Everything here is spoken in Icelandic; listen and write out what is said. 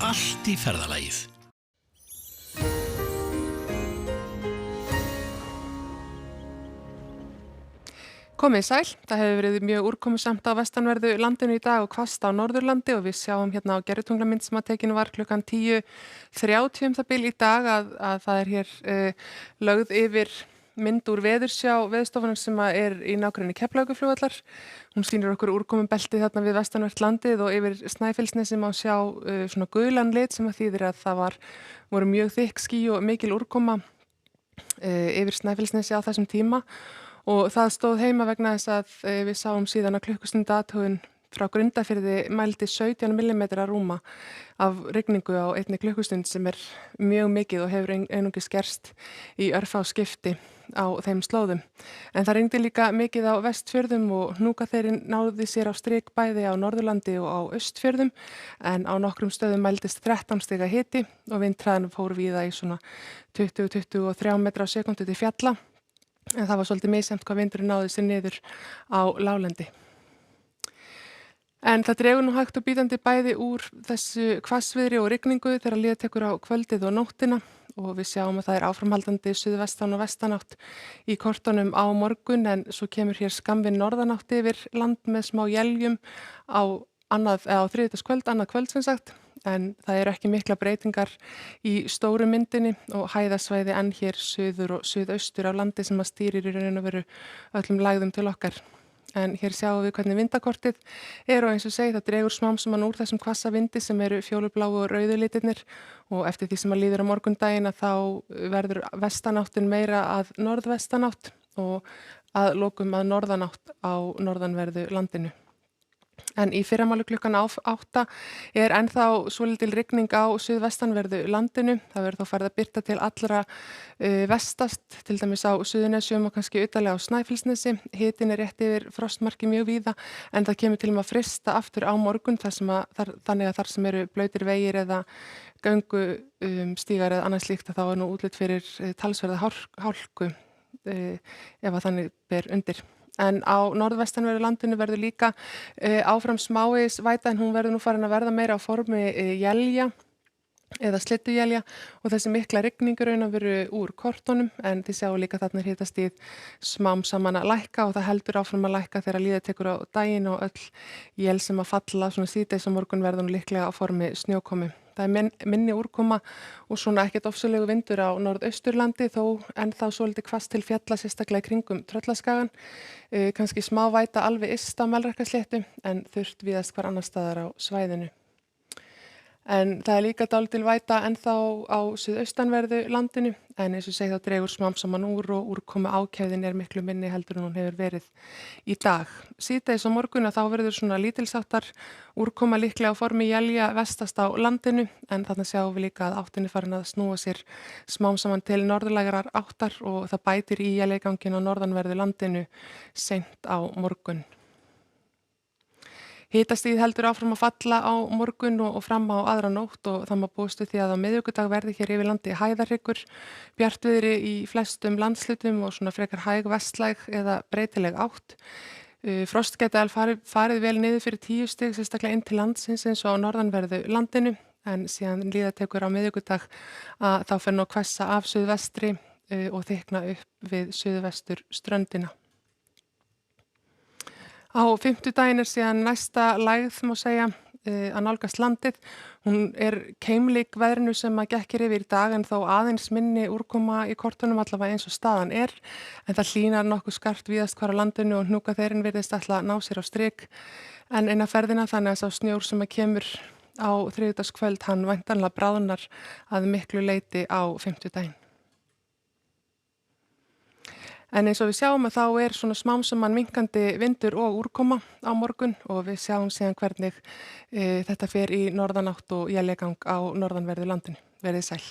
allt í ferðalagið. Komið sæl, það hefur verið mjög úrkomusamt á vestanverðu landinu í dag og hvasst á Norðurlandi og við sjáum hérna á gervitunglamynd sem að tekinu var klukkan 10:30 það bil í dag að það er hér lögð yfir mynd úr veðursjá veðurstofunnar sem er í nágrenni Keflavíkurflugvallar. Hún sýnir okkur úrkomubelti þarna við vestanvert landið og yfir Snæfellsnesi má sjá svona gulan lit sem að þýðir að það voru mjög þykk ský og mikil úrkoma yfir Snæfellsnesi á þessum tíma. Og það stóð heima vegna þess að við sáum síðan að klukkustund athugun frá Grundarfirði mældi 17 millimetra rúma af rigningu á einni klukkustund sem er mjög mikið og hefur einungis gerst í örfá skipti á þeim slóðum. En það rigndi líka mikið á Vestfjörðum og Hnúkaþeyrin náði sér á strik bæði á Norðurlandi og á Austfjörðum en á nokkrum stöðum mældist 13 stiga hiti og vindhraðan fór víða í svona 20-23 metra á sekúndu til fjalla. En það var svolítið misjafnt hvað vindurinn náði sér niður á láglendi. En það dregur nú hægt og bítandi bæði úr þessu hvassviðri og rigningu þegar líða tekur á kvöldið og nóttina og við sjáum að það er áframhaldandi suðvestan og vestanátt í kortunum á morgun en svo kemur hér skammvinn norðanátt yfir land með smá éljum á þriðjudagskvöld, annað kvöld sem sagt. En það eru ekki mikla breytingar í stóru myndinni og hæðasvæði enn hér suður og suðaustur af landi sem að stýrir í raun og veru öllum lægðum til okkar. En hér sjáum við hvernig vindakortið er og eins og segi það dregur smám saman úr þessum hvassa vindi sem eru fjólubláu og rauðu litirnir og eftir því sem að líður á morgundaginn að þá verður vestanáttin meira að norðvestanátt og að lokum að norðanátt á norðanverðu landinu. En í fyrramáli klukkan 8 er ennþá svolítil rigning á suðvestanverðu landinu. Það verður þá farið að birta til allra vestast, til dæmis á Suðurnesjum og kannski utarlega á Snæfellsnesi. Hitinn er rétt yfir frostmarki mjög víða en það kemur til að frysta aftur á morgun þannig að þar sem eru blautir vegir eða göngustígar eða annað slíkt að þá er nú útlit fyrir talsverða hálku ef að þannig ber undir. En á norðvestanverðu landinu verður líka áfram smávegis væta en hún verður nú farin að verða meira á formi élja eða slydduélja og þessi mikla rigningur raun að veru úr kortunum en þið sjáu líka þarna hitastigið smám saman að lækka og það heldur áfram að lækka þegar líða tekur á daginn og öll él sem að falla svona síðdegis á morgun verður nú líklega á formi snjókomu. Það er minni úrkoma og svona ekkert ofsalegu vindur á norðausturlandi þó en þá svolítið hvasst til fjalla sérstaklega í kringum Tröllaskagan. Kannski smá væta alveg yst á Melrakkasléttu en þurrt víðast hvar annar staðar á svæðinu. En það er líka dálítil væta ennþá á suðaustanverðu landinu en eins og segi þá dregur smám saman úr og úrkomu ákefðin er miklu minni heldur en hún hefur verið í dag. Síðdegis á morgun þá verður svona lítilsháttar úrkoma líklega á formi élja vestast á landinu en þarna sjáum við líka að áttin er farin að snúa sér smám saman til norðlægrar áttar og það bætir í éljaganginn á norðanverðu landinu seint á morgun. Hitastigið heldur áfram að falla á morgun og fram á aðra nótt og það má búast við því að á miðvikudag verði hér yfir landi hæðarhryggur, bjartviðri í flestum landshlutum og svona frekar hæg vestlæg eða breytileg átt. Frost geti alveg farið vel niður fyrir 10 stig, sérstaklega inn til landsins eins og á norðanverðu landinu en síðan líða tekur á miðvikudag að þá fer nú að hvessa af suðvestri og þykkna upp við suðvestur ströndina. Á fimmtudaginn er síðan næsta lægð má segja að nálgast landið. Hún er keimlík veðrinu sem að gekkir yfir í dag en þó aðeins minni úrkoma í kortunum allavega eins og staðan er. En það hlýnar nokkuð skarpt víðast hvar á landinu og Hnúkaþeyrin virðist ætla að ná sér á strik en inn á ferðina þannig að sá snjór sem að kemur á þriðjudagskvöld hann væntanlega bráðnar að miklu leyti á fimmtudaginn. En eins og við sjáum að þá er svona smám saman minnkandi vindur og úrkoma á morgun og við sjáum síðan hvernig þetta fer í norðanátt og éljagang á norðanverðu landinu. Verið sæl.